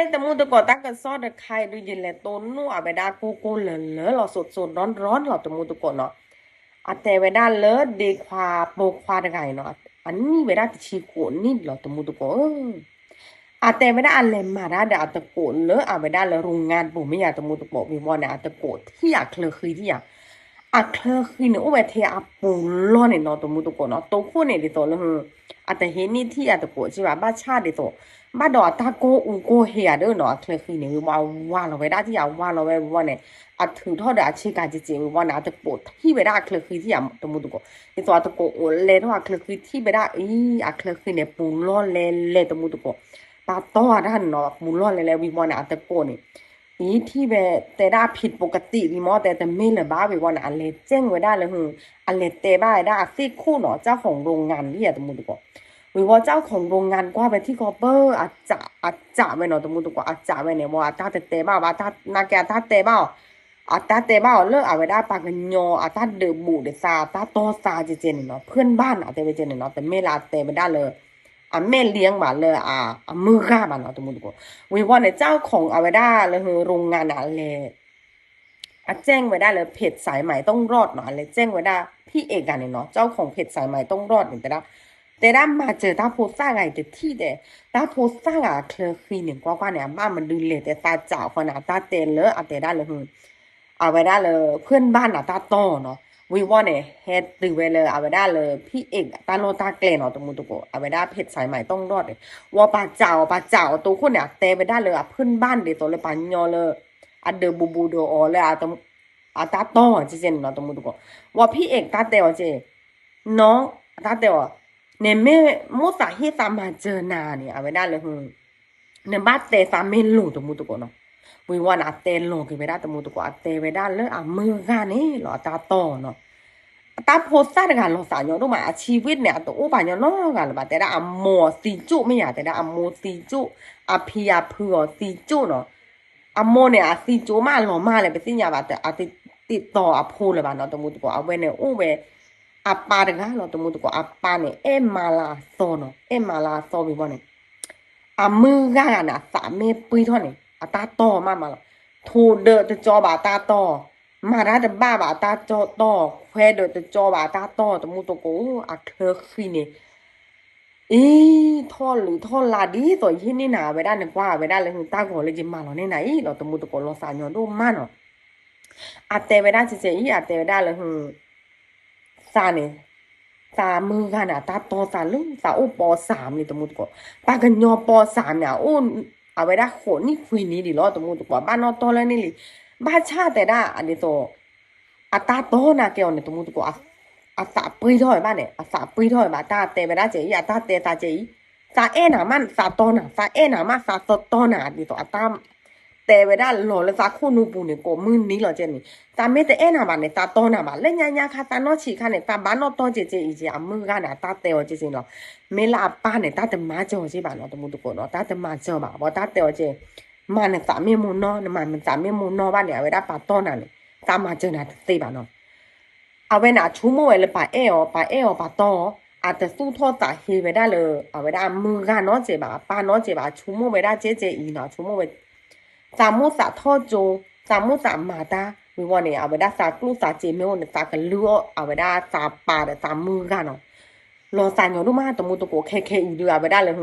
แต่มูตะกอตักก็ซอดไข่ดูยินแหละต้นนู่อาไปได้โกโก้เลยเราสดร้อนเราแต่มูตะกอเนาะอาแต่ไปได้เลยเด็กควาโปควาตะไงเนาะอันนี้ไปได้ชีโกนี่เราแต่มูตะกออาแต่ไปได้อะไรมาได้เดี๋ยวอาตะโกเลยอาไปได้เลยโรงงานปู่ไม่อยากแต่มูตะกอมีวันเนี่ยอาตะโกที่อยากเคลคือที่อยากอาเคลคือเนี่ยโอ้ไปเทียอาปูล้อเนี่ยเนาะแต่มูตะกอเนาะโตคู่เนี่ยดิโตเลยอาแต่เห็นนี่ที่อาตะโกใช่ป่ะบ้าชาดิโต บ้านดอกตาโกอูโกเฮียเด้อเนาะเคลคือเนี่ยว่าเราไปได้ที่อยากว่าเราไปว่าเนี่ยอัดถือทอดเดี๋ยวอาชีพการจริงๆว่านะตะโกที่ไปได้เคลคือที่อยากตะมุตะโกในตัวตะโกโอเล่ทว่าเคลคือที่ไปได้อะเคลคือเนี่ยปูนร้อนเล่ตะมุตะโกปาต้อด้านเนาะปูนร้อนเล่วิวานะตะโกเนี่ยที่แบบแต่ได้ผิดปกติวิมอแต่ไม่เลยบ้าวิวานะอันเล่แจ้งไว้ได้เลยอันเล่เตะบ้าได้ซี่คู่เนาะเจ้าของโรงงานที่อยากตะมุตะโก หรือว่าเจ้าของโรงงานกว่าไปที่คอปเปอร์อาจจะไปเนาะตมุตุกว่าอาจจะไปเนี่ยว่าตาเตะบ้าว่าตานาแกตาเตะบ้าอาตาเตะบ้าเลิกเอาไปได้ปากกันยออาตาเดบูเดซาตาโตซาเจเจนเนาะเพื่อนบ้านอาเตไปเจนเนาะแต่ไม่ลาเตไปได้เลยแม่เลี้ยงมาเลยมือข้ามาเนาะตมุตุกว่าวิว่าเนี่ยเจ้าของเอาไปได้เลยโรงงานอะไรแจ้งไว้ได้เลยเพจสายใหม่ต้องรอดเนาะอะไรแจ้งไว้ได้พี่เอกกันเนาะเจ้าของเพจสายใหม่ต้องรอดเนี่ยแต่ได้มาเจอตาโพสร้างไงแต่ที่เดตาโพสร้างอะเคลฟีเนี่ยกว่าเนี่ยบ้านมันดูเลยแต่ตาเจ้าขนาดตาเตนเลยแต่ได้เลยเอาไว้ได้เลยเพื่อนบ้านอะตาโตเนาะวิวว่าเนี่ยเฮ็ดตือไว้เลยเอาไว้ได้เลยพี่เอกตาโลตาเกลเนาะตมุตุโกเอาไว้ได้เพชรสายใหม่ต้องรอดเลยว่าปาเจ้าตัวคนเนี่ยเตไปได้เลยเพื่อนบ้านเดี๋ยวตัวเลยปัญญอเลยเดอบูเดออเลยตาโตจริงๆเนาะตมุตุโกว่าพี่เอกตาเตวเจน้องตาเตว เนี่ยแม่มดสาเหตุตามมาเจอนาเนี่ยเอาไว้ได้เลยเนี่ยบ้านเตะสามเมนหลงตัวมูตัวก่อนเนาะวิวานาเตะหลงกันไม่ได้ตัวมูตัวก่อนเตะไว้ได้เลยมือกันนี่หรอตาโตเนาะตาโพสต์กันหรอสายย้อนดูมาชีวิตเนี่ยตัวอุบายย้อนน้อกันหรือเปล่าแต่ได้โมสีจุไม่อยากแต่ได้โมสีจุพีเพื่อสีจุเนาะโมเนี่ยสีจุมาหล่อมาเลยไปสิญญาบัตรแต่ติดต่อพูดเลยบ้านเนาะตัวมูตัวก่อนเอาไว้เนี่ยอู้เว apparga lo to mutuko apane e mala sono e mala so bi bone amuga na sa me pui tho ne ata to ma ma lo thu de to jo ba ta to ma ra de ba ta jo to khwe de to jo ba ta to mutuko a khơ khi ne ท่อหรือท่อลาดีตัวยี่นี่หนาไปได้หนึ่งกว่าไปได้เลยคือตาก่อนเลยจิมาเราเนี่ยไหนเราตัวมุตโกเราสานยอนดูมันเนาะอาเตไปได้เฉยๆอาเตไปได้เลยคือซาเนี่ย สามมือกันตาโตสาลุสาโอปอสามนี่ตมุดก็ปากันยอปอสามเนี่ยโอ้เอาไว้ได้โขนี่คุยนี้ดิล้อตมุดก็บ้านนอตอแล้วนี่ลิบ้านชาแต่ได้อันนี้โตตาโตนะเกี่ยวเนี่ยตมุดก็สาปุยถอยบ้านเนี่ยสาปุยถอยบ้านตาเตไปได้เจียตาเตตาเจีสาเอหนามันสาโตนะสาเอหนามาสาโตโตนะดิโตตามแต่เวลาหล่อแล้วสักคู่นูปูเนี่ยก็มือนี้เหรอเจนี่ตาไม่แต่เอ็น่ะบ้านเนี่ยตาโตน่ะบ้านเล่นยาค่ะตาโนชีค่ะเนี่ยตาบ้านโนโตเจอีเจมือกันน่ะตาเตวเจสิเนาะเมลาป้าเนี่ยตาแต่มาเจอสิบ้านเนาะตะมุตุโกเนาะตาแต่มาเจอบ้าบ่ตาเตวเจมาเนี่ยสามีมูนเนาะมันสามีมูนเนาะบ้านเนี่ยเวลาป้าโตน่ะเนี่ยตามาเจอน่ะสิบ้านเนาะเอาไว้น่ะชูโมเวลป้าป้าโตอาจจะสู้โทษสาเหตุไว้ได้เลยเอาไว้ได้มือกันเนาะเจบ้าป้าเนาะเจบ้าชูโมไว้ได้เจอีเนาะชูโมไว้สามมุสาทอโจสามมุสามาตา วิวเนี่ยเอาไปได้สากลูกสาเจเมลเนี่ยสากกันเลือเอาไปได้สาปาแต่สามมือกันเนาะรอสายหนูดูมาตะมูตะโกเคอีดูเอาไปได้เลย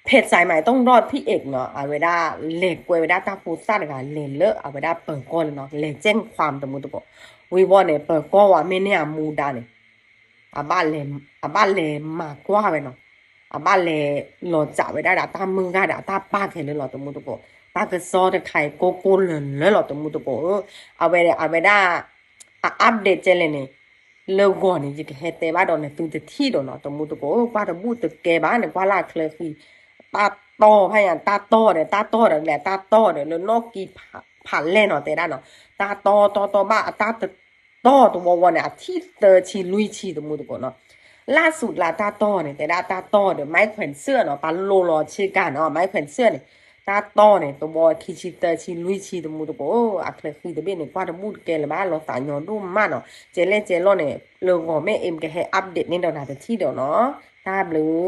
เพจสายใหม่ต้องรอดพี่เอกเนาะเอาไปได้เหล็กกวยไปได้ตาฟูซ่าเลยค่ะเลนเลอะเอาไปได้เปิดก้อนเนาะเลนแจ้งความตะมูตะโกวิวเนี่ยเปิดก้อนว่าไม่เนี่ยมูดาเนี่ยอาบ้านเลยมากกว่าไปเนาะอาบ้านเลยหลอจ่าไปได้ด่าตามือกันด่าตาป้าเห็นเลยหรอตะมูตะโก ตากซอตะไคโกโก้เลยหรอตะมูตะโกเอาไปได้อัปเดตเจเลยเนี่ยเลิกก่อนนี่จะเฮ็ดแต่บ้าดอนเนี่ยตื่นแต่ที่ดอนเนาะตะมูตะโกกว่าตะบูตะแกบ้านเนี่ยกว่าลาเคลฟีตาโตพะยันตาโตเนี่ยตาโตเนี่ยแหละตาโตเนี่ยแล้วนอกกีผ่านเล่นเนาะแต่ได้เนาะตาโตบ้าตาโตตัววันเนี่ยที่เตอชีลุยชีตะมูตะโกเนาะล่าสุดลาตาโตเนี่ยแต่ได้ตาโตเดี๋ยวไม้แขวนเสื้อเนาะปาโลรอชื่อกันเนาะไม้แขวนเสื้อเนี่ย ตาโตเนี่ยตัวบอคิชิตาชิลุยชิตมูตัวโอ้อักเลฟีตัวเบี้ยเนี่ยกว่าจะมูดแกเลยบ้านเราสายยอนรูมากเนาะเจเล่เจโลเนี่ยเรื่องของแม่เอ็มแกให้อัปเดตนี่เดี๋ยวนะแต่ที่เดี๋ยวเนาะตาบลือ